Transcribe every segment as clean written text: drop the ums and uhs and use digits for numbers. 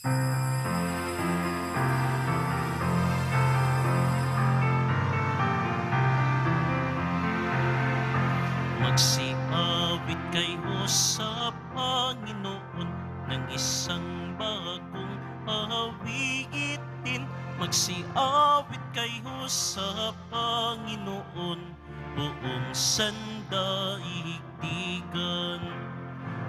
Magsiawit kayo sa Panginoon ng isang bagong awitin. Magsiawit kayo sa Panginoon buong sandaigdigan.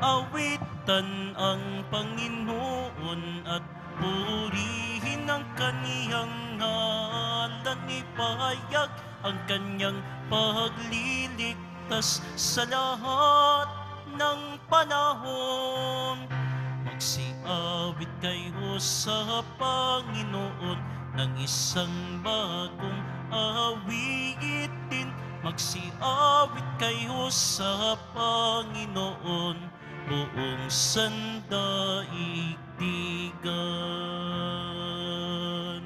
Awitan ang Panginoon at purihin ang kaniyang ngalan. Ipahayag ang kanyang pagliligtas sa lahat ng panahon. Magsiawit kayo sa Panginoon ng isang bagong awitin. Magsiawit kayo sa Panginoon buong sandaigdigan.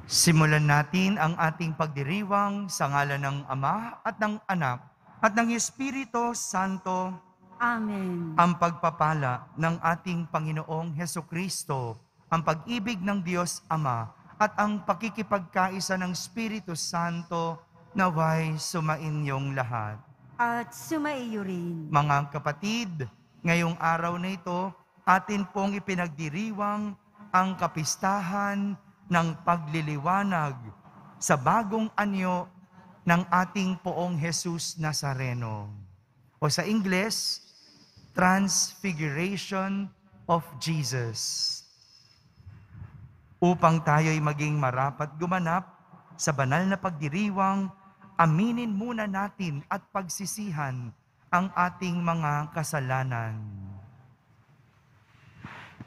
Simulan natin ang ating pagdiriwang sa ngalan ng Ama at ng Anak at ng Espiritu Santo. Amen. Ang pagpapala ng ating Panginoong Hesukristo, ang pag-ibig ng Diyos Ama, at ang pakikipagkaisa ng Espiritu Santo naway sumainyong lahat. At sumaiyo rin. Mga kapatid, ngayong araw na ito, atin pong ipinagdiriwang ang kapistahan ng pagliliwanag sa bagong anyo ng ating Poong Jesus Nazareno. O sa Ingles, Transfiguration of Jesus. Upang tayo'y maging marapat gumanap sa banal na pagdiriwang, aminin muna natin at pagsisihan ang ating mga kasalanan.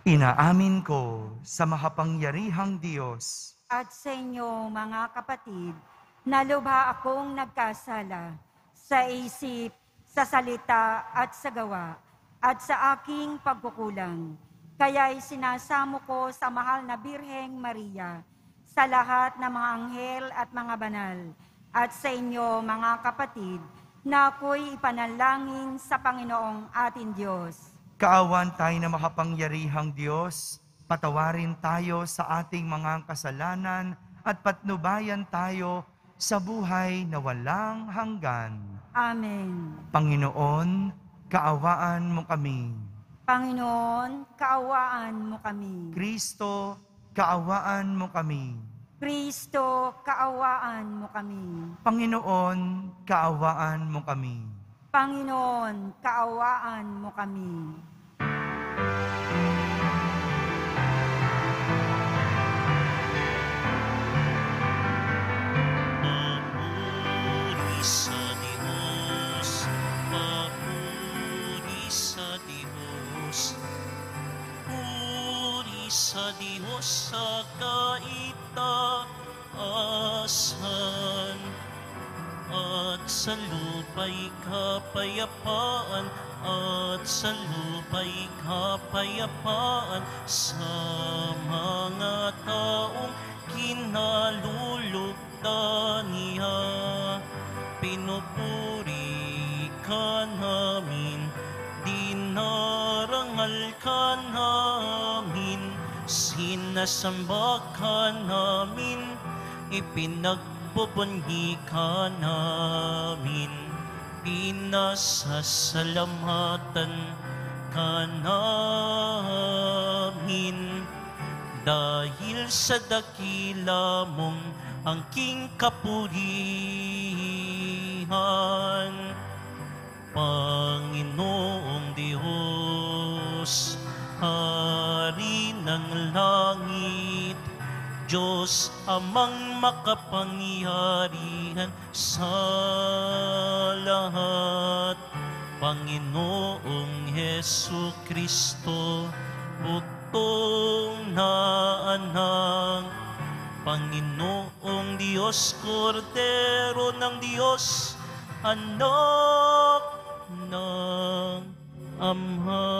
Inaamin ko sa makapangyarihang Diyos At sa inyo, mga kapatid, na lubha akong nagkasala sa isip, sa salita at sa gawa, at sa aking pagkukulang. Kaya'y sinasamo ko sa mahal na Birheng Maria, sa lahat ng mga anghel at mga banal, at sa inyo, mga kapatid, na ako'y ipanalangin sa Panginoong ating Diyos. Kaawan tayo na makapangyarihang Diyos, patawarin tayo sa ating mga kasalanan at patnubayan tayo sa buhay na walang hanggan. Amen. Panginoon, kaawaan mo kami. Panginoon, kaawaan mo kami. Kristo, kaawaan mo kami. Kristo, kaawaan mo kami. Panginoon, kaawaan mo kami. Panginoon, kaawaan mo kami. Papuri sa Diyos, papuri sa Diyos, puri sa Diyos sa kaitaasan, at sa lupa'y kapayapaan, at sa lupa'y kapayapaan sa mga taong kinalulugdan niya. Pinupuri ka namin, dinarangal ka namin, sinasamba ka namin, ipinagbubunyi ka namin, pinasasalamatan ka namin. Dahil sa dakila mong angking kapurihan, Panginoong Diyos, Hari ng langit, Diyos amang makapangyarihan sa lahat, Panginoong Hesukristo, bugtong na anak, Panginoong Diyos, Kordero ng Diyos, anak ng Ama.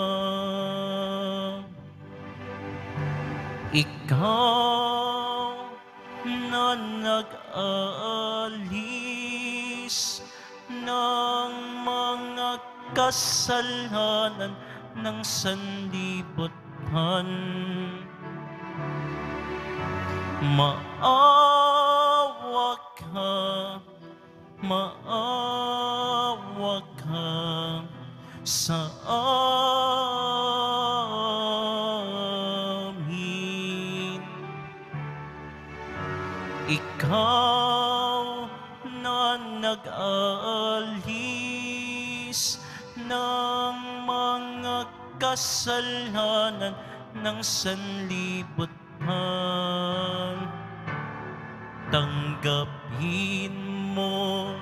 Ikaw na nag-aalis ng mga kasalanan ng sanlibutan lubhan. Maawa ka sa amin. Ikaw na nag-aalis ng mga kasalanan ng sanlibutan. Tanggapin mo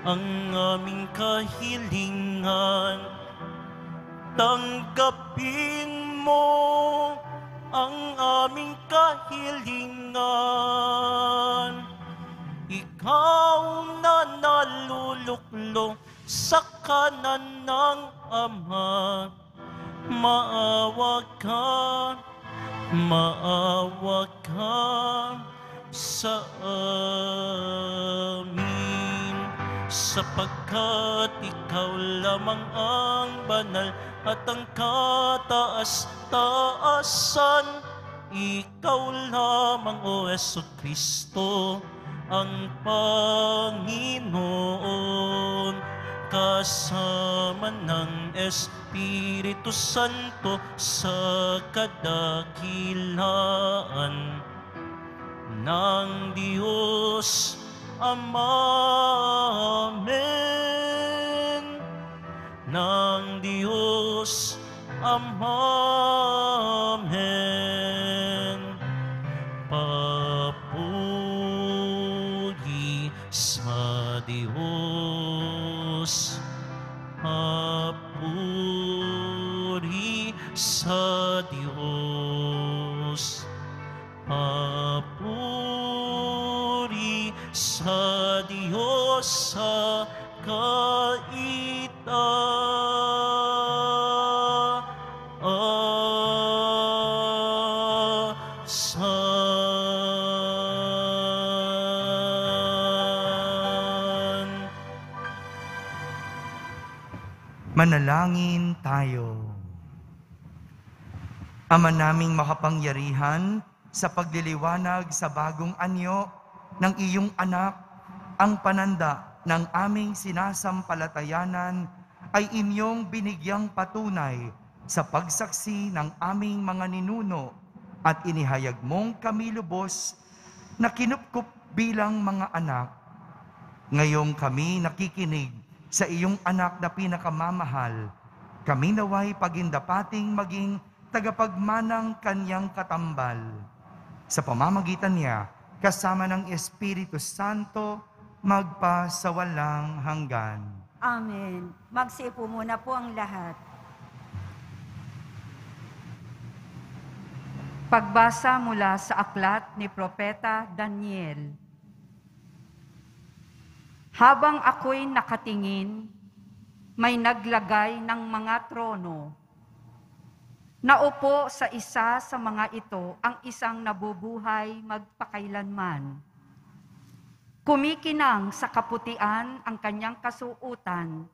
ang aming kahilingan. Tanggapin mo ang aming kahilingan. Ikaw na naluluklong sa kanan ng Ama, maawa ka sa amin, sapagkat ikaw lamang ang banal at ang kataas-taasan. Ikaw lamang, O Jesucristo, ang Panginoon, kasama ng Espiritu Santo sa kadakilaan ng Diyos Ama. Amen. Ng Diyos Ama. Amen. Papuri sa Diyos. Papuri sa Diyos. Papuri sa Diyos sa kaitaasan. Manalangin tayo. Ama naming makapangyarihan, sa pagliliwanag sa bagong anyo ng iyong anak, ang pananda ng aming sinasampalatayanan ay inyong binigyang patunay sa pagsaksi ng aming mga ninuno at inihayag mong kami lubos na kinupkup bilang mga anak. Ngayong kami nakikinig sa iyong anak na pinakamamahal, kami naway pagindapating maging tagapagmanang kanyang katambal. Sa pamamagitan niya, kasama ng Espiritu Santo, magpasawalang hanggan. Amen. Magsiupo muna po ang lahat. Pagbasa mula sa aklat ni Propeta Daniel. Habang ako'y nakatingin, may naglagay ng mga trono. Naupo sa isa sa mga ito ang isang nabubuhay magpakailanman. Kumikinang sa kaputian ang kanyang kasuutan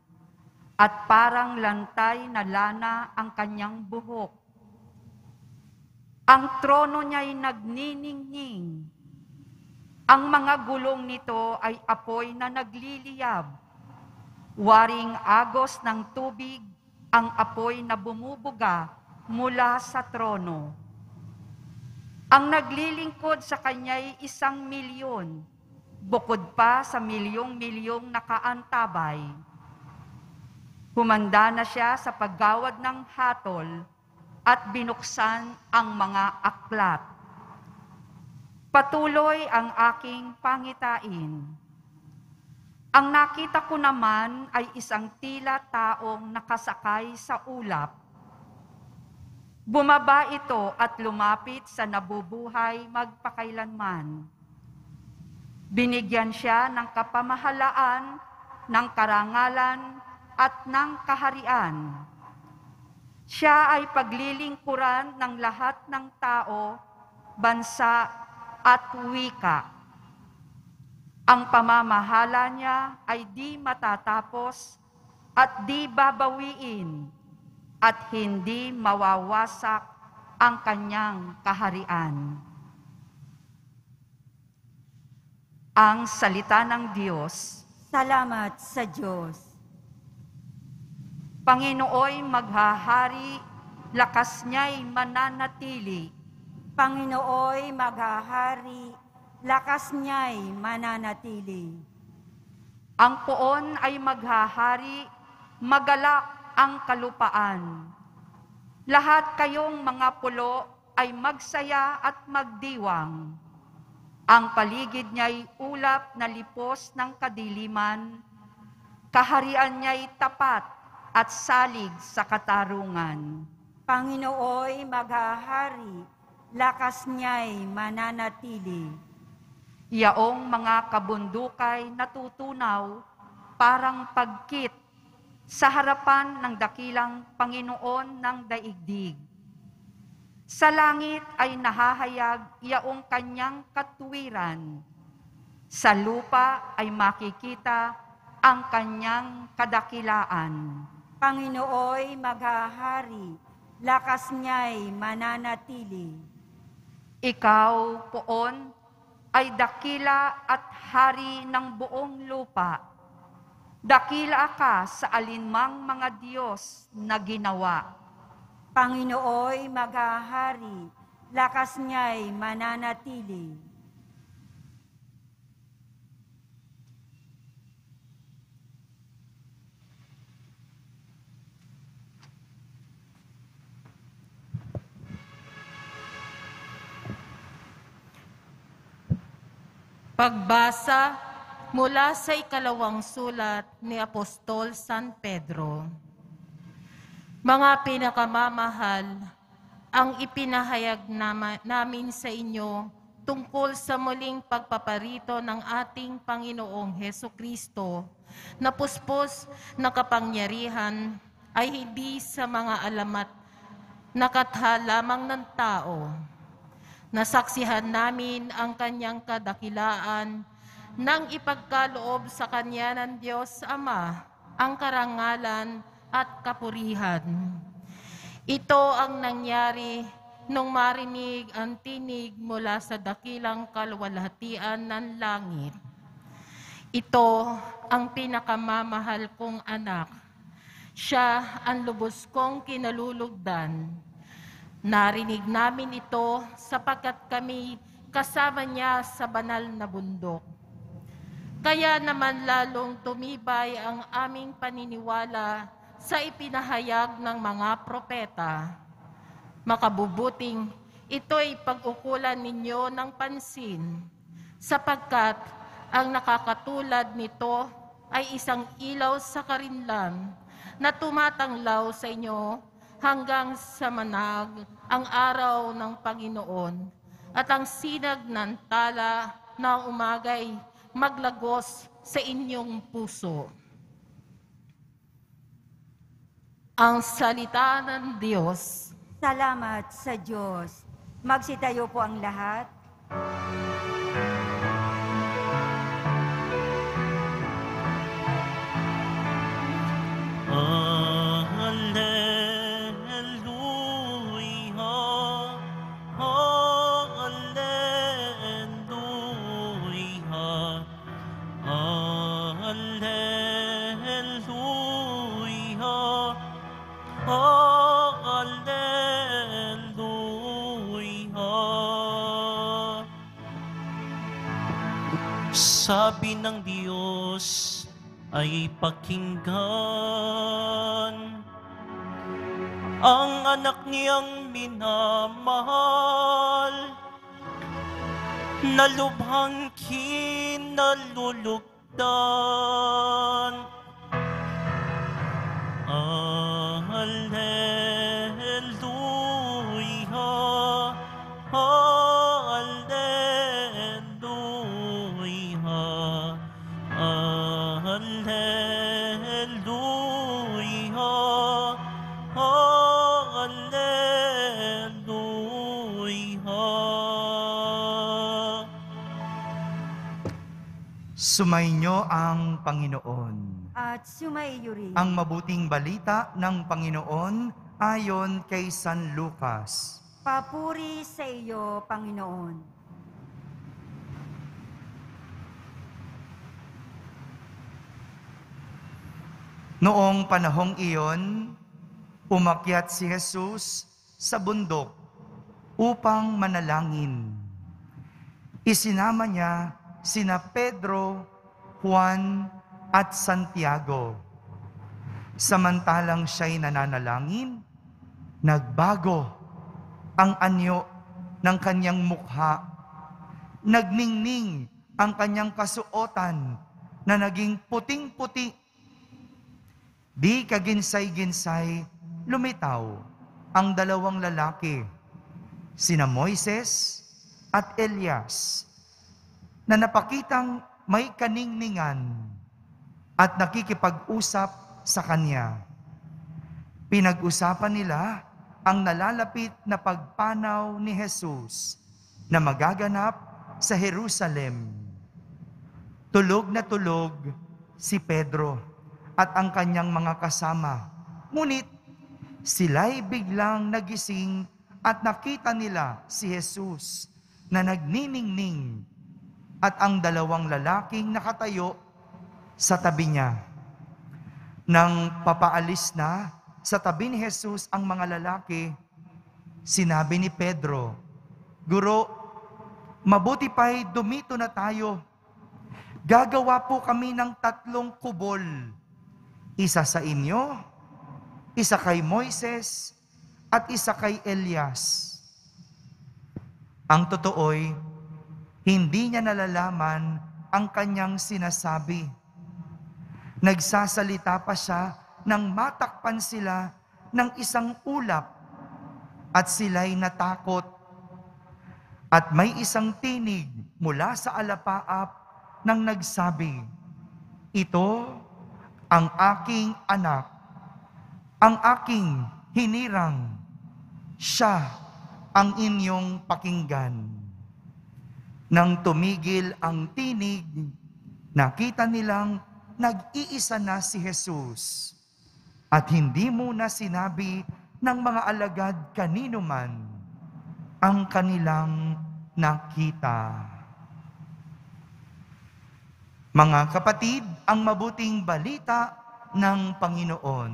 at parang lantay na lana ang kanyang buhok. Ang trono niya'y nagniningning. Ang mga gulong nito ay apoy na nagliliyab. Waring agos ng tubig ang apoy na bumubuga mula sa trono. Ang naglilingkod sa kanya'y 1,000,000, bukod pa sa milyong-milyong nakaantabay. Humanda na siya sa paggawad ng hatol at binuksan ang mga aklat. Patuloy ang aking pangitain. Ang nakita ko naman ay isang tila taong nakasakay sa ulap. Bumaba ito at lumapit sa nabubuhay magpakailanman. Binigyan siya ng kapamahalaan, ng karangalan, at ng kaharian. Siya ay paglilingkuran ng lahat ng tao, bansa, at wika. Ang pamamahala niya ay di matatapos at di babawiin, at hindi mawawasak ang kanyang kaharian. Ang salita ng Diyos. Salamat sa Diyos. Panginooy maghahari, lakas niya'y mananatili. Panginooy maghahari, lakas niya'y mananatili. Ang poon ay maghahari, magalak ang kalupaan. Lahat kayong mga pulo ay magsaya at magdiwang. Ang paligid niya'y ulap na lipos ng kadiliman, kaharian niya'y tapat at salig sa katarungan. Panginooy maghahari, lakas niya'y mananatili. Yaong mga kabundukay natutunaw, parang pagkit sa harapan ng dakilang Panginoon ng daigdig. Sa langit ay nahahayag yaong kanyang katuwiran. Sa lupa ay makikita ang kanyang kadakilaan. Panginooy maghahari, lakas niya'y mananatili. Ikaw, poon, ay dakila at hari ng buong lupa. Dakila ka sa alinmang mga Diyos na ginawa. Panginooy maghahari, lakas niya'y mananatili. Pagbasa mula sa ikalawang sulat ni Apostol San Pedro. Mga pinakamamahal, ang ipinahayag namin sa inyo tungkol sa muling pagpaparito ng ating Panginoong Hesukristo na puspos na kapangyarihan ay hindi sa mga alamat na katha lamang ng tao. Nasaksihan namin ang kanyang kadakilaan nang ipagkaloob sa kanya ng Diyos Ama ang karangalan at kapurihan. Ito ang nangyari nung marinig ang tinig mula sa dakilang kaluwalhatian ng langit. Ito ang pinakamamahal kong anak. Siya ang lubos kong kinalulugdan. Narinig namin ito sapagkat kami kasama niya sa banal na bundok. Kaya naman lalong tumibay ang aming paniniwala sa ipinahayag ng mga propeta. Makabubuting ito'y pag-ukulan ninyo ng pansin, sapagkat ang nakakatulad nito ay isang ilaw sa karinlan na tumatanglaw sa inyo hanggang sa manag ang araw ng Panginoon at ang sinag ng tala na umagay maglagos sa inyong puso. Ang salita ng Diyos. Salamat sa Diyos. Magsitayo po ang lahat. Sabi ng Diyos ay pakinggan ang anak niyang minamahal na lubhang kinalulugdan. Alleluia, alleluia, alleluia, alleluia. Sumainyo ang Panginoon. At sumaiyo rin. Ang mabuting balita ng Panginoon ayon kay San Lucas. Papuri sa iyo, Panginoon. Noong panahong iyon, umakyat si Jesus sa bundok upang manalangin. Isinama niya sina Pedro, Juan at Santiago. Samantalang siya'y nananalangin, nagbago ang anyo ng kanyang mukha. Nagningning ang kanyang kasuotan na naging puting-puti. Di kaginsay-ginsay, lumitaw ang dalawang lalaki, sina Moises at Elias, na napakitang may kaningningan at nakikipag-usap sa kanya. Pinag-usapan nila ang nalalapit na pagpanaw ni Jesus na magaganap sa Jerusalem. Tulog na tulog si Pedro at ang kanyang mga kasama. Ngunit sila'y biglang nagising at nakita nila si Jesus na nagniningning at ang dalawang lalaking nakatayo sa tabi niya. Nang papaalis na sa tabi ni Jesus ang mga lalaki, sinabi ni Pedro, "Guro, mabuti pa'y dumito na tayo. Gagawa po kami ng 3 kubol. Isa sa inyo, isa kay Moises, at isa kay Elias." Ang totoo'y, hindi niya nalalaman ang kanyang sinasabi. Nagsasalita pa siya nang matakpan sila ng isang ulap at sila'y natakot. At may isang tinig mula sa alapaap nang nagsabi, "Ito ang aking anak, ang aking hinirang, siya ang inyong pakinggan." Nang tumigil ang tinig, nakita nilang nag-iisa na si Jesus. At hindi muna sinabi ng mga alagad kanino man ang kanilang nakita. Mga kapatid, ang mabuting balita ng Panginoon.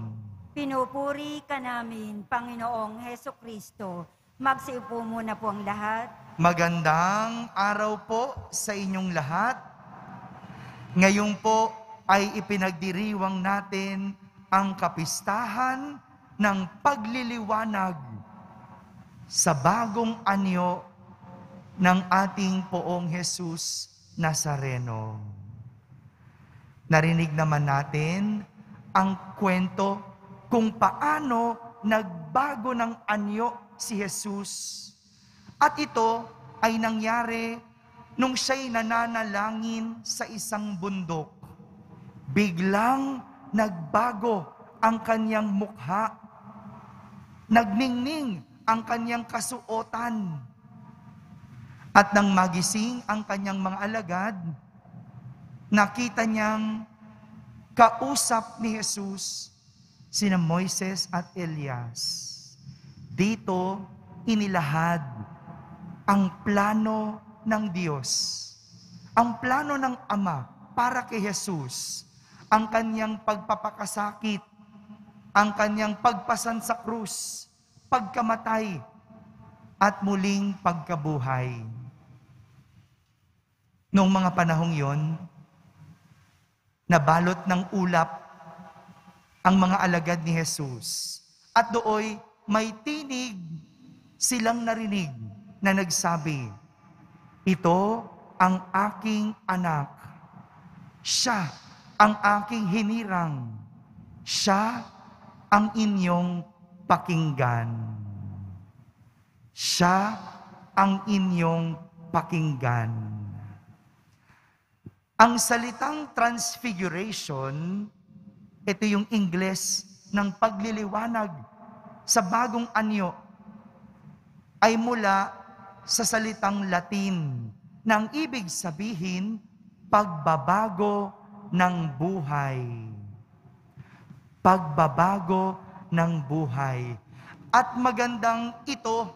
Pinupuri ka namin, Panginoong Hesukristo. Magsiupo muna po ang lahat. Magandang araw po sa inyong lahat. Ngayon po ay ipinagdiriwang natin ang kapistahan ng pagliliwanag sa bagong anyo ng ating Poong Jesus Nazareno. Narinig naman natin ang kwento kung paano nagbago ng anyo si Jesus. At ito ay nangyari nung siya'y nananalangin sa isang bundok. Biglang nagbago ang kanyang mukha. Nagningning ang kanyang kasuotan. At nang magising ang kanyang mga alagad, nakita niyang kausap ni Jesus sina Moises at Elias. Dito inilahad ang plano ng Diyos, ang plano ng Ama para kay Jesus, ang kanyang pagpapakasakit, ang kanyang pagpasan sa krus, pagkamatay, at muling pagkabuhay. Noong mga panahong yon, nabalot ng ulap ang mga alagad ni Jesus. At dooy may tinig silang narinig na nagsabi, "Ito ang aking anak. Siya ang aking hinirang. Siya ang inyong pakinggan." Siya ang inyong pakinggan. Ang salitang transfiguration, ito yung Ingles ng pagliliwanag sa bagong anyo, ay mula sa salitang Latin na ang ibig sabihin, pagbabago ng buhay. Pagbabago ng buhay. At magandang ito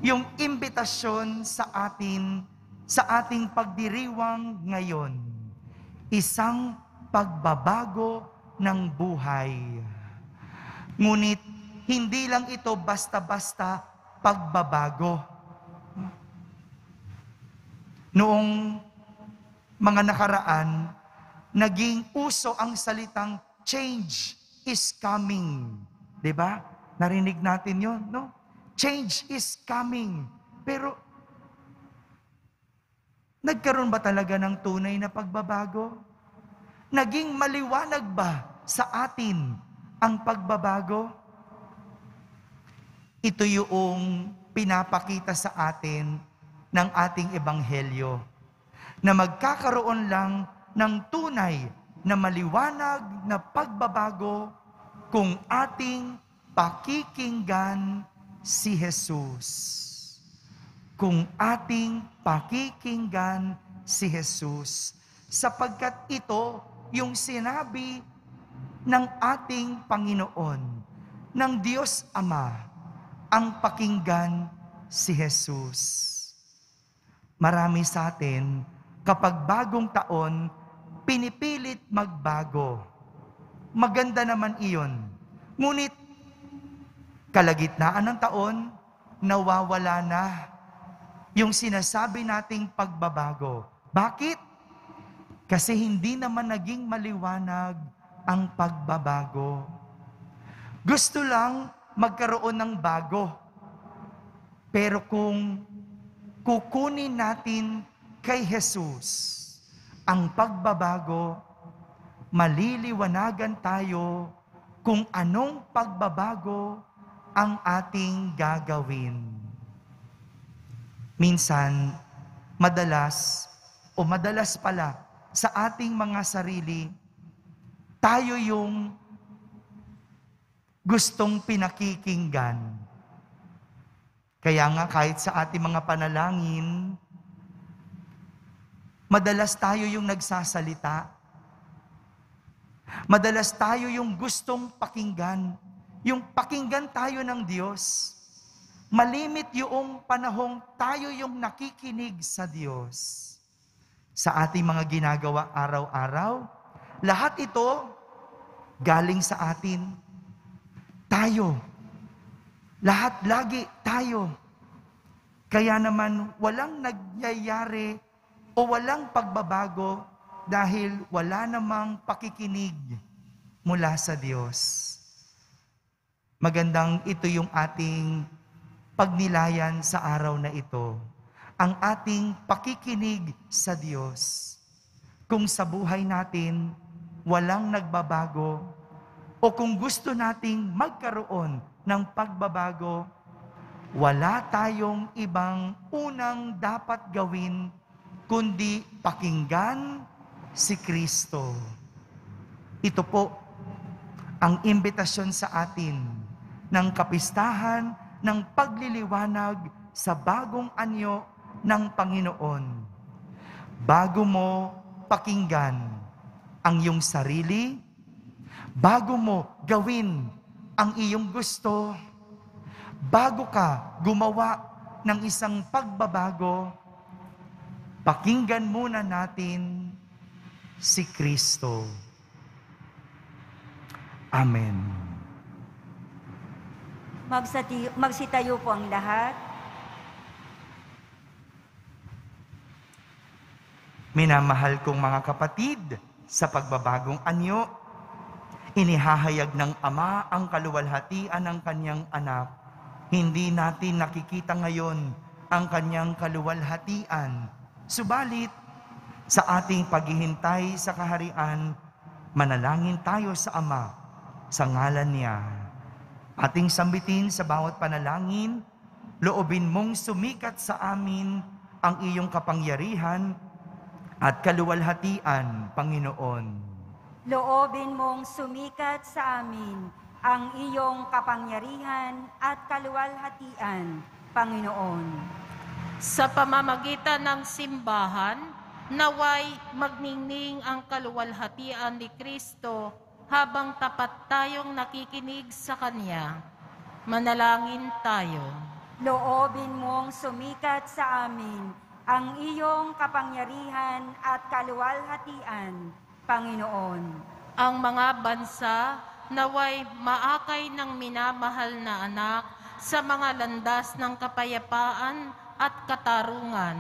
yung imbitasyon sa atin, sa ating pagdiriwang ngayon. Isang pagbabago ng buhay. Ngunit, hindi lang ito basta-basta pagbabago. Noong mga nakaraan, naging uso ang salitang change is coming. 'Di ba? Narinig natin 'yon, no? Change is coming. Pero nagkaroon ba talaga ng tunay na pagbabago? Naging maliwanag ba sa atin ang pagbabago? Ito yung pinapakita sa atin ng ating ebanghelyo na magkakaroon lang ng tunay na maliwanag na pagbabago kung ating pakikinggan si Jesus. Kung ating pakikinggan si Jesus. Sapagkat ito yung sinabi ng ating Panginoon, ng Diyos Ama, ang pakinggan si Jesus. Marami sa atin, kapag bagong taon, pinipilit magbago. Maganda naman iyon. Ngunit, kalagitnaan ng taon, nawawala na yung sinasabi nating pagbabago. Bakit? Kasi hindi naman naging maliwanag ang pagbabago. Gusto lang magkaroon ng bago. Pero kung kukunin natin kay Jesus ang pagbabago, maliliwanagan tayo kung anong pagbabago ang ating gagawin. Minsan, madalas pala sa ating mga sarili, tayo yung gustong pinakikinggan. Kaya nga kahit sa ating mga panalangin, madalas tayo yung nagsasalita. Madalas tayo yung gustong pakinggan. Yung pakinggan tayo ng Diyos. Malimit yung panahong tayo yung nakikinig sa Diyos. Sa ating mga ginagawa araw-araw, lahat ito galing sa atin. Tayo. Lahat lagi tayo. Kaya naman walang nagyayari o walang pagbabago dahil wala namang pakikinig mula sa Diyos. Magandang ito yung ating pagnilayan sa araw na ito. Ang ating pakikinig sa Diyos. Kung sa buhay natin walang nagbabago o kung gusto nating magkaroon ng pagbabago, wala tayong ibang unang dapat gawin kundi pakinggan si Kristo. Ito po ang imbitasyon sa atin ng kapistahan ng pagliliwanag sa bagong anyo ng Panginoon. Bago mo pakinggan ang iyong sarili, bago mo gawin ang iyong gusto, bago ka gumawa ng isang pagbabago, pakinggan muna natin si Kristo. Amen. Magsitayo po ang lahat. Minamahal kong mga kapatid, sa pagbabagong anyo, inihahayag ng Ama ang kaluwalhatian ng kanyang anak. Hindi natin nakikita ngayon ang kanyang kaluwalhatian. Subalit, sa ating paghihintay sa kaharian, manalangin tayo sa Ama, sa ngalan niya. Ating sambitin sa bawat panalangin, loobin mong sumikat sa amin ang iyong kapangyarihan at kaluwalhatian, Panginoon. Loobin mong sumikat sa amin ang iyong kapangyarihan at kaluwalhatian, Panginoon. Sa pamamagitan ng simbahan, naway magningning ang kaluwalhatian ni Kristo habang tapat tayong nakikinig sa Kanya. Manalangin tayo. Loobin mong sumikat sa amin ang iyong kapangyarihan at kaluwalhatian, Panginoon. Ang mga bansa naway maakay ng minamahal na anak sa mga landas ng kapayapaan at katarungan.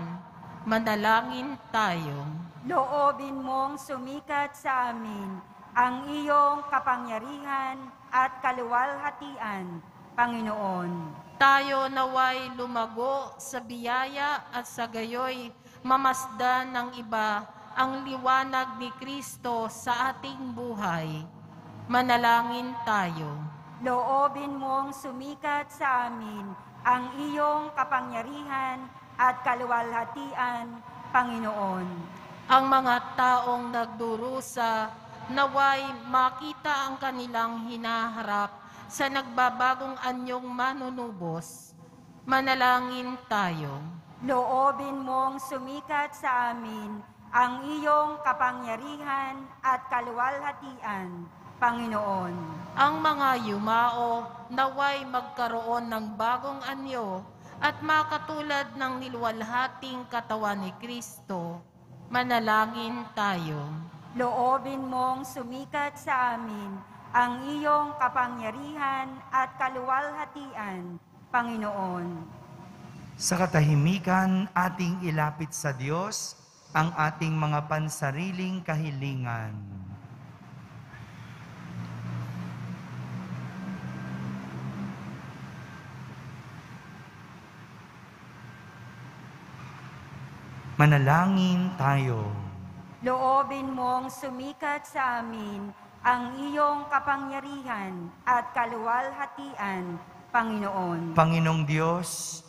Manalangin tayo. Loobin mong sumikat sa amin ang iyong kapangyarihan at kaluwalhatian, Panginoon. Tayo naway lumago sa biyaya at sa gayoy mamasdan ng iba ang liwanag ni Kristo sa ating buhay. Manalangin tayo. Loobin mong sumikat sa amin ang iyong kapangyarihan at kaluwalhatian, Panginoon. Ang mga taong nagdurusa naway makita ang kanilang hinaharap sa nagbabagong anyong manunubos. Manalangin tayo. Loobin mong sumikat sa amin ang iyong kapangyarihan at kaluwalhatian, Panginoon. Ang mga yumao naway magkaroon ng bagong anyo at makatulad ng niluwalhating katawan ni Kristo. Manalangin tayo. Loobin mong sumikat sa amin ang iyong kapangyarihan at kaluwalhatian, Panginoon. Sa katahimikan, ating ilapit sa Diyos ang ating mga pansariling kahilingan. Manalangin tayo. Loobin mong sumikat sa amin ang iyong kapangyarihan at kaluwalhatian, Panginoon. Panginoong Diyos,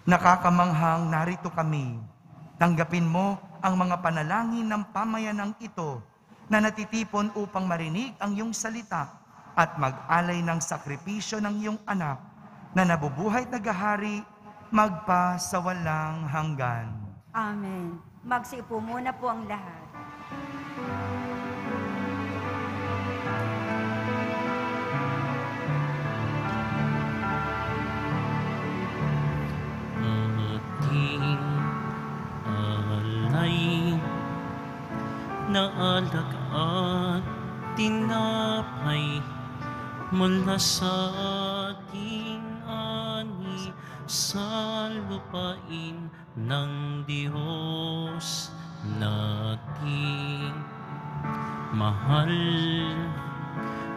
nakakamanghang narito kami. Tanggapin mo ang mga panalangin ng pamayanang ito na natitipon upang marinig ang iyong salita at mag-alay ng sakripisyo ng iyong anak na nabubuhay at naghahari magpa sa walang hanggan. Amen. Magsiupo muna po ang lahat. Ating alay na alak at tinapay mula sa ating ani sa lupain ng Diyos nating mahal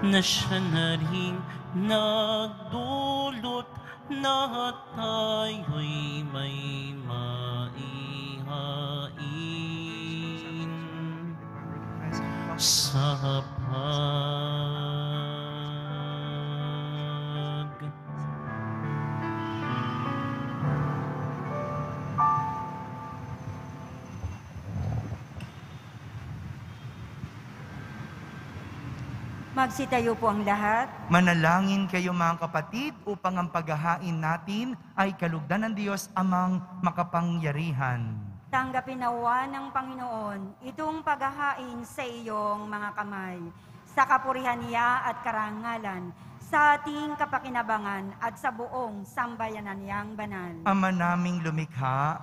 na siya na rin nagdulot na tayo'y may maihain sa Magsitayo po ang lahat. Manalangin kayo mga kapatid upang ang paghahain natin ay kalugdan ng Diyos amang makapangyarihan. Tanggapin nawa ng Panginoon itong paghahain sa iyong mga kamay, sa kapurihan niya at karangalan, sa ating kapakinabangan at sa buong sambayanan niyang banal. Ama naming lumikha,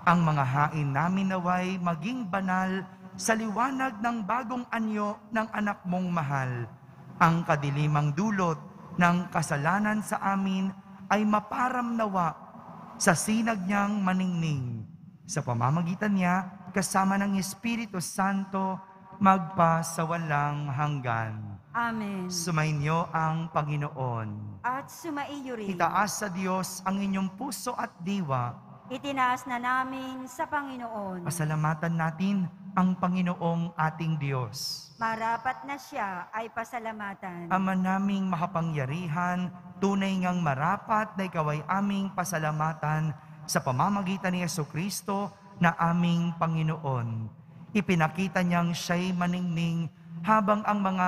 ang mga hain namin naway maging banal sa liwanag ng bagong anyo ng anak mong mahal. Ang kadilimang dulot ng kasalanan sa amin ay maparam nawa sa sinag niyang maningning. Sa pamamagitan niya, kasama ng Espiritu Santo, magpa sa walang hanggan. Amen. Sumainyo ang Panginoon. At sumaiyo rin. Itaas sa Diyos ang inyong puso at diwa. Itinaas na namin sa Panginoon. Pasalamatan natin ang Panginoong ating Diyos. Marapat na siya ay pasalamatan. Ama naming makapangyarihan, tunay ngang marapat na ikaw ay aming pasalamatan sa pamamagitan ni Jesucristo na aming Panginoon. Ipinakita niyang siya'y maningning habang ang mga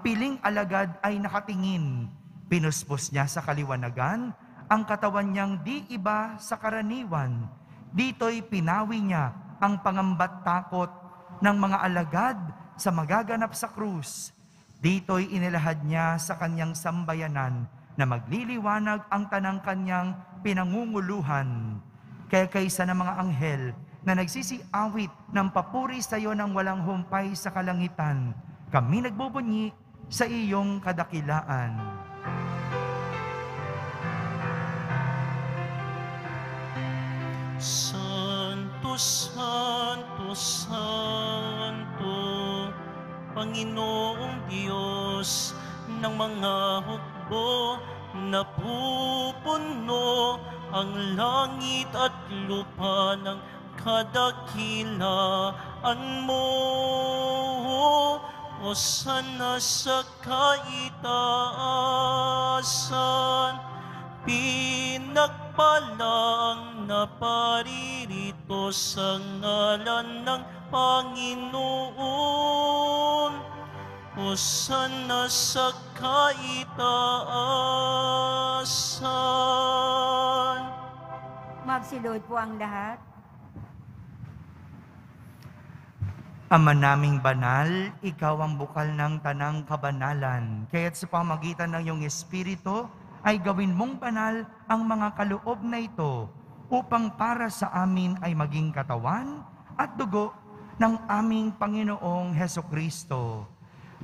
piling alagad ay nakatingin. Pinuspos niya sa kaliwanagan ang katawan niyang di iba sa karaniwan. Dito'y pinawi niya ang pangamba't takot ng mga alagad sa magaganap sa krus. Dito'y inilahad niya sa kanyang sambayanan na magliliwanag ang tanang kanyang pinangunguluhan. Kaya kaysa ng mga anghel na nagsisiawit ng papuri sa iyo ng walang humpay sa kalangitan, kami nagbubunyi sa iyong kadakilaan. Santo, Santo, Santo, Panginoong Diyos ng mga hukbo, napupuno ang langit at lupa ng kadakilaan mo. Hosana sa kaitaasan, pinagpalang na paririto sa ngalan ng Panginoon. Hosana sa kaitaasan. Magsilod po ang lahat. Ama naming banal, ikaw ang bukal ng tanang kabanalan. Kaya't sa pamagitan ng iyong Espiritu, ay gawin mong banal ang mga kaloob na ito upang para sa amin ay maging katawan at dugo ng aming Panginoong Hesukristo.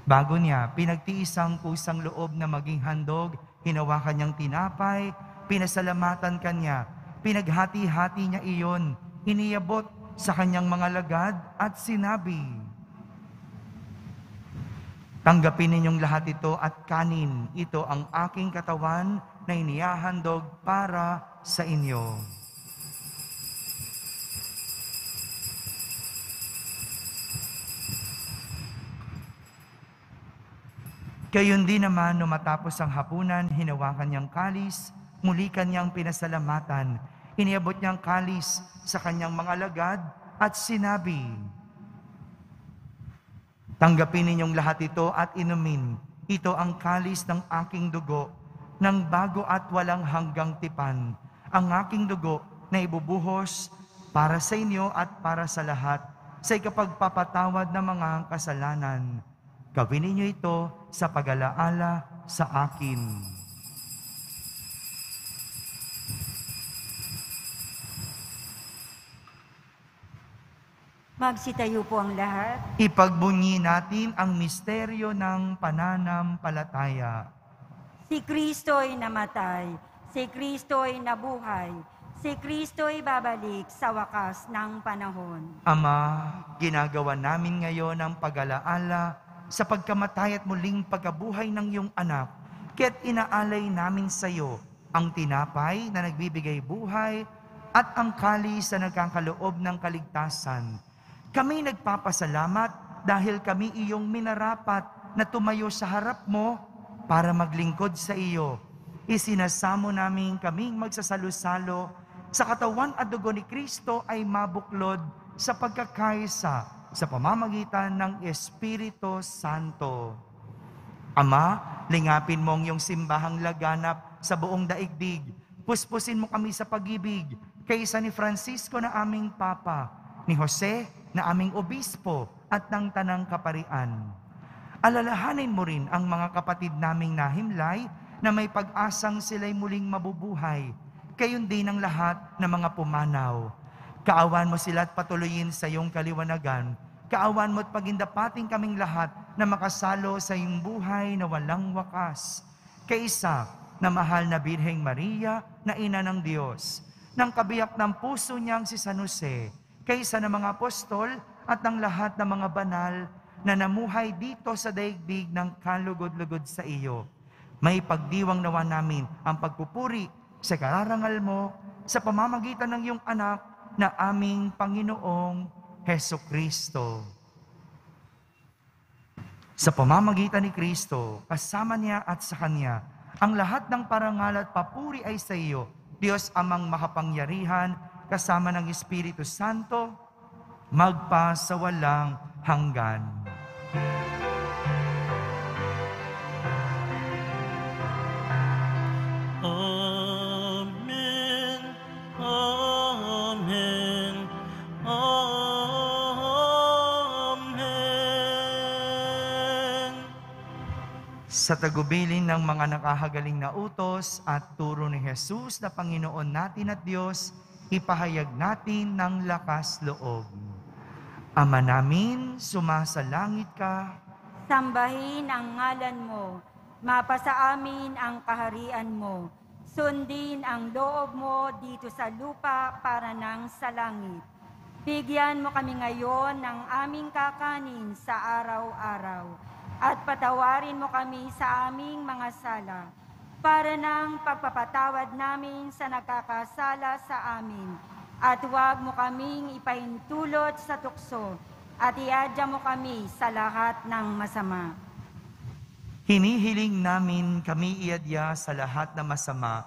Bago niya, pinagtiis ang kusang loob na maging handog, hinawakan niyang tinapay, pinasalamatan kanya, pinaghati-hati niya iyon, iniyabot sa kanyang mga lagad at sinabi, "Tanggapin ninyong lahat ito at kanin. Ito ang aking katawan na inihahandog para sa inyo." Gayon din naman, nung matapos ang hapunan, hinawakan niyang kalis, muli kanyang pinasalamatan. Iniabot niyang kalis sa kanyang mga lagad at sinabi, "Tanggapin ninyong lahat ito at inumin. Ito ang kalis ng aking dugo, ng bago at walang hanggang tipan. Ang aking dugo na ibubuhos para sa inyo at para sa lahat, sa ikapagpapatawad ng mga kasalanan. Gawin ninyo ito sa pag-alaala sa akin." Magsitayo po ang lahat. Ipagbunyi natin ang misteryo ng pananampalataya. Si Kristo'y namatay, si Kristo'y nabuhay, si Kristo'y babalik sa wakas ng panahon. Ama, ginagawa namin ngayon ang pag-alaala sa pagkamatay at muling pagkabuhay ng iyong anak, kaya't inaalay namin sa iyo ang tinapay na nagbibigay buhay at ang kalis na nagkakaloob ng kaligtasan. Kami nagpapasalamat dahil kami iyong minarapat na tumayo sa harap mo para maglingkod sa iyo. Isinasamo namin kaming magsasalo-salo sa katawan at dugo ni Kristo ay mabuklod sa pagkakaisa sa pamamagitan ng Espiritu Santo. Ama, lingapin mo ang iyong simbahang laganap sa buong daigdig. Puspusin mo kami sa pag-ibig kaysa ni Francisco na aming Papa, ni Jose na aming Obispo at ng Tanang Kaparian. Alalahanin mo rin ang mga kapatid naming nahimlay na may pag-asang sila'y muling mabubuhay, gayon din ang lahat ng mga pumanaw. Kaawan mo sila at patuloyin sa iyong kaliwanagan. Kaawan mo at pagindapating kaming lahat na makasalo sa iyong buhay na walang wakas. Kaisa na mahal na Birheng Maria na Ina ng Diyos, ng kabiyak ng puso niyang si San Jose, kaysa ng mga apostol at ng lahat ng mga banal na namuhay dito sa daigdig ng kalugod-lugod sa iyo. May pagdiwang nawa namin ang pagpupuri sa kararangal mo sa pamamagitan ng iyong anak na aming Panginoong Hesukristo. Sa pamamagitan ni Kristo, kasama niya at sa Kanya, ang lahat ng parangal at papuri ay sa iyo, Diyos Amang makapangyarihan, kasama ng Espiritu Santo, magpa sa walang hanggan. Amen. Amen. Amen. Sa tagubilin ng mga nakahagaling na utos at turo ni Jesus na Panginoon natin at Diyos, ipahayag natin ng lakas loob. Ama namin, sumasalangit ka. Sambahin ang ngalan mo, mapasa amin ang kaharian mo, sundin ang loob mo dito sa lupa para nang sa langit. Bigyan mo kami ngayon ng aming kakanin sa araw-araw, at patawarin mo kami sa aming mga sala, para nang pagpapatawad namin sa nagkakasala sa amin. At huwag mo kaming ipahintulot sa tukso, at iadya mo kami sa lahat ng masama. Hinihiling namin kami iadya sa lahat ng masama,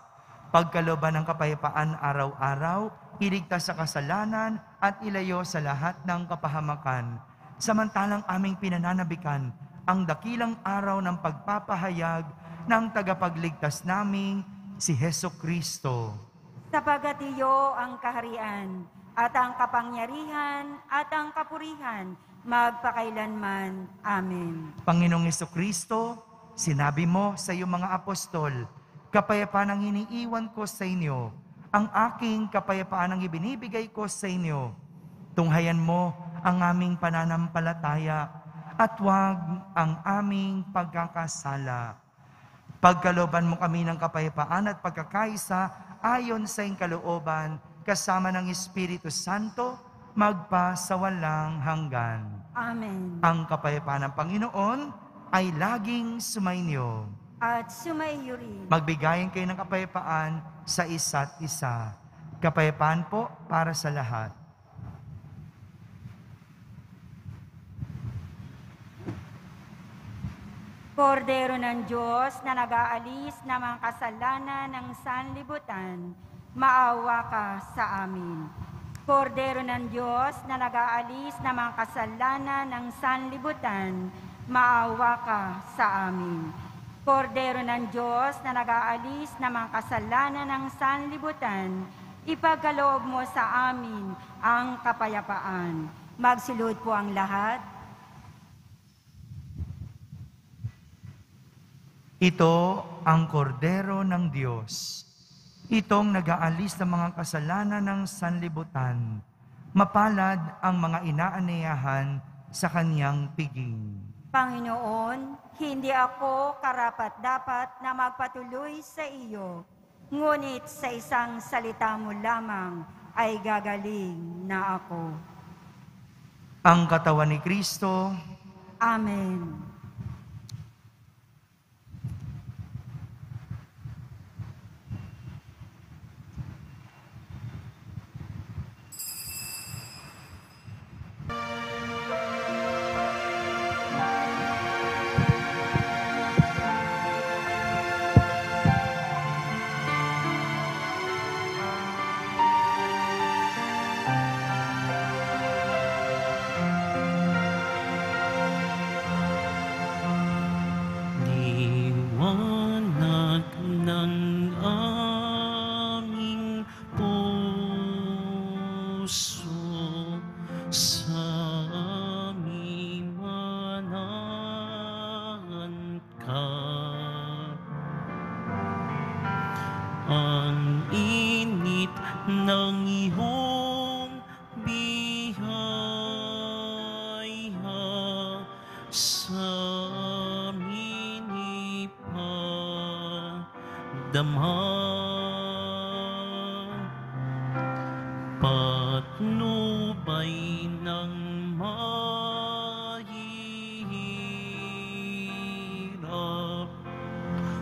pagkalooban ng kapayapaan araw-araw, iligtas sa kasalanan at ilayo sa lahat ng kapahamakan. Samantalang aming pinananabikan ang dakilang araw ng pagpapahayag ng tagapagligtas naming si Hesukristo. Sapagat iyo ang kaharian, at ang kapangyarihan, at ang kapurihan, magpakailanman. Amen. Panginoong Hesukristo, sinabi mo sa iyong mga apostol, kapayapaan ang iniiwan ko sa inyo, ang aking kapayapaan ang ibinibigay ko sa inyo. Tunghayan mo ang aming pananampalataya, at huwag ang aming pagkakasala. Pagkalooban mo kami ng kapayapaan at pagkakaisa, ayon sa iyong kalooban, kasama ng Espiritu Santo, magpasawalang hanggan. Amen. Ang kapayapaan ng Panginoon ay laging sumainyo. At sumaiyo rin. Magbigayan kayo ng kapayapaan sa isa't isa. Kapayapaan po para sa lahat. Kordero ng Diyos na nag-aalis ng mga kasalanan ng sanlibutan, maawa ka sa amin. Kordero ng Diyos na nag-aalis ng mga kasalanan ng sanlibutan, maawa ka sa amin. Kordero ng Diyos na nag-aalis ng mga kasalanan ng sanlibutan, ipagkaloob mo sa amin ang kapayapaan. Magsilod po ang lahat. Ito ang kordero ng Diyos. Itong nag-aalis ng mga kasalanan ng sanlibutan. Mapalad ang mga inaanyayahan sa kanyang piging. Panginoon, hindi ako karapat-dapat na magpatuloy sa iyo, ngunit sa isang salita mo lamang ay gagaling na ako. Ang katawan ni Kristo. Amen. Liwanag ng aming puso, sa aming manahan ka. Ang init ng iyong biyaya sa amin ipadama. Patnubay ng mahihirap,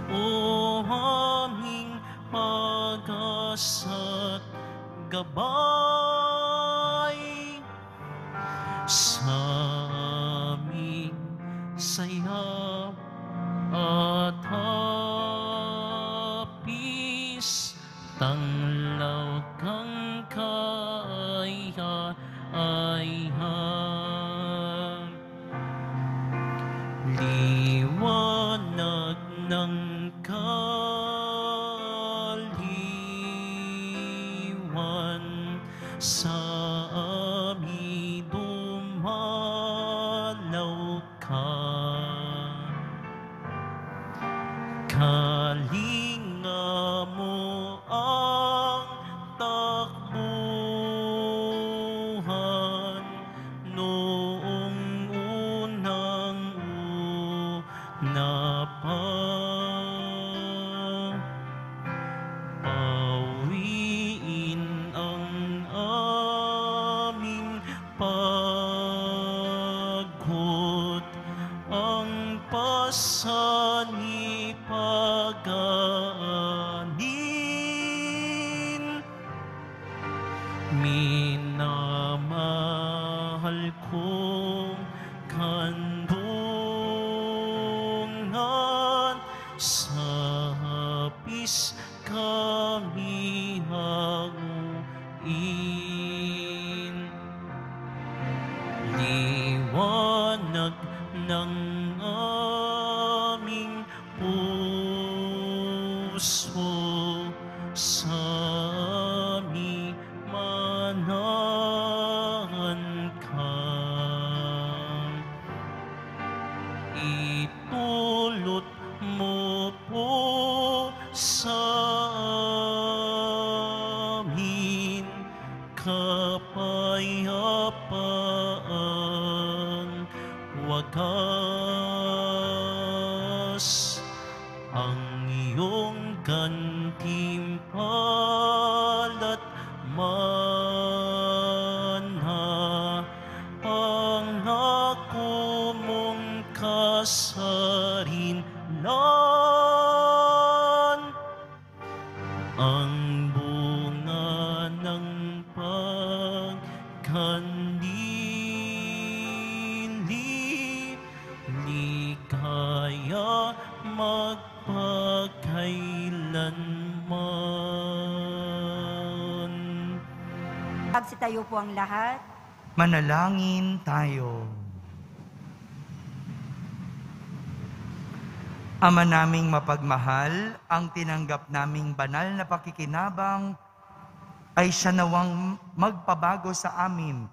o aming pag-asa't gabay, sa aming saya at hapis, tanglaw kang kaayahan. Liwanag ng kaliwan, sa amin dumalaw ka. minamahal kong kandungan, sa hapis kami hanguin. Liwanag ng aming puso, sa amin manahan ka. Itulot mo po sa amin kapayapaan wagas, ang iyong gantimpala't mana, ang ako mong kasarinlan, ang bunga ng pagkandili, ligaya magpakailanman. Pagsitayo po ang lahat. Manalangin tayo. Ama naming mapagmahal, ang tinanggap naming banal na pakikinabang ay siya nawang magpabago sa amin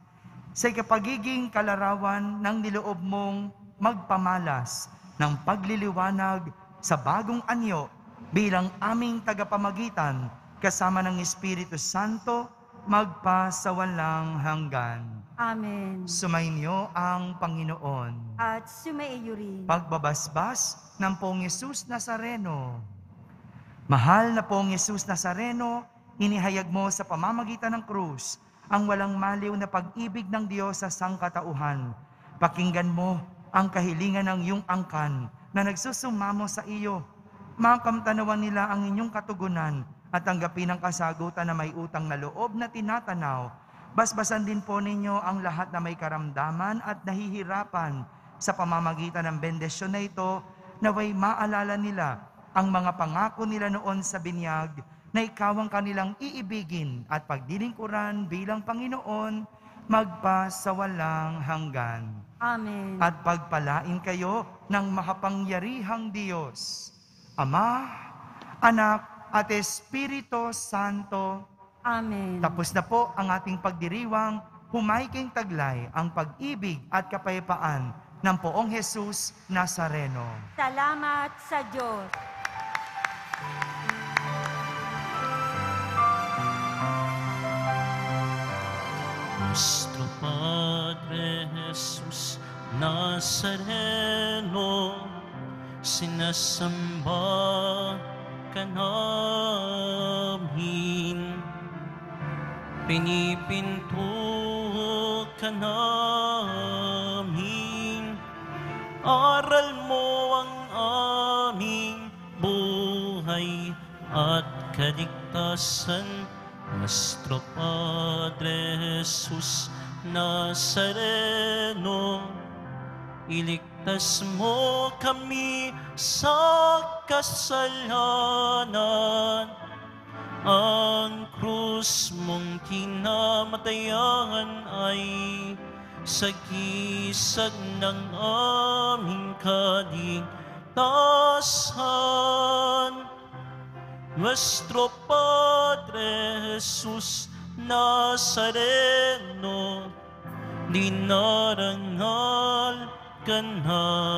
sa ikapagiging kalarawan ng niloob mong magpamalas ng pagliliwanag sa bagong anyo bilang aming tagapamagitan kasama ng Espiritu Santo magpasawalang hanggan. Amen. Sumainyo ang Panginoon. At sumaiyo rin. Pagbabasbas ng Poong Yesus Nazareno. Mahal na Poong Yesus Nazareno, inihayag mo sa pamamagitan ng krus ang walang maliw na pag-ibig ng Diyos sa sangkatauhan. Pakinggan mo ang kahilingan ng iyong angkan na nagsusumamo sa iyo. Makamtanawan nila ang inyong katugunan at tanggapin ang kasagutan na may utang na loob na tinatanaw. Basbasan din po ninyo ang lahat na may karamdaman at nahihirapan sa pamamagitan ng bendisyon na ito, naway maalala nila ang mga pangako nila noon sa binyag na ikaw ang kanilang iibigin at pagdilingkuran bilang Panginoon magpasawalang hanggan. Amen. At pagpalain kayo ng makapangyarihang Diyos, Ama, Anak, at Espiritu Santo. Amen. Tapos na po ang ating pagdiriwang, humaiking taglay ang pag-ibig at kapayapaan ng Poong Jesus Nazareno. Salamat sa Diyos. Nuestro Padre Jesus Nazareno, sinasamba ka namin, pinipinto ka namin, aral mo ang aming buhay at kaligtasan. Nuestro Padre Jesus Nazareno, iligtas mo kami sa kasalanan. Ang krus mong kinamatayan ay sagisag ng aming kaligtasan. Nuestro Padre Jesus Nazareno, dinarangal ka namin.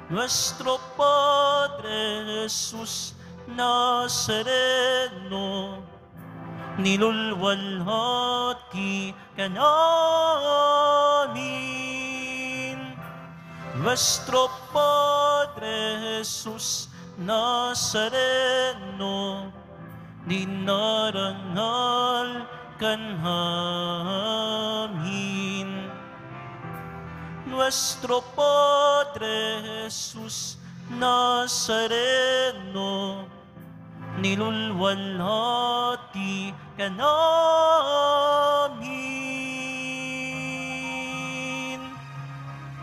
Nuestro Padre Jesus Nazareno, nilulwalhati ka namin. Nuestro Padre Jesus Nazareno, dinarangal ka namin. Nuestro Padre Jesus Nazareno, nilulwalhati ka na.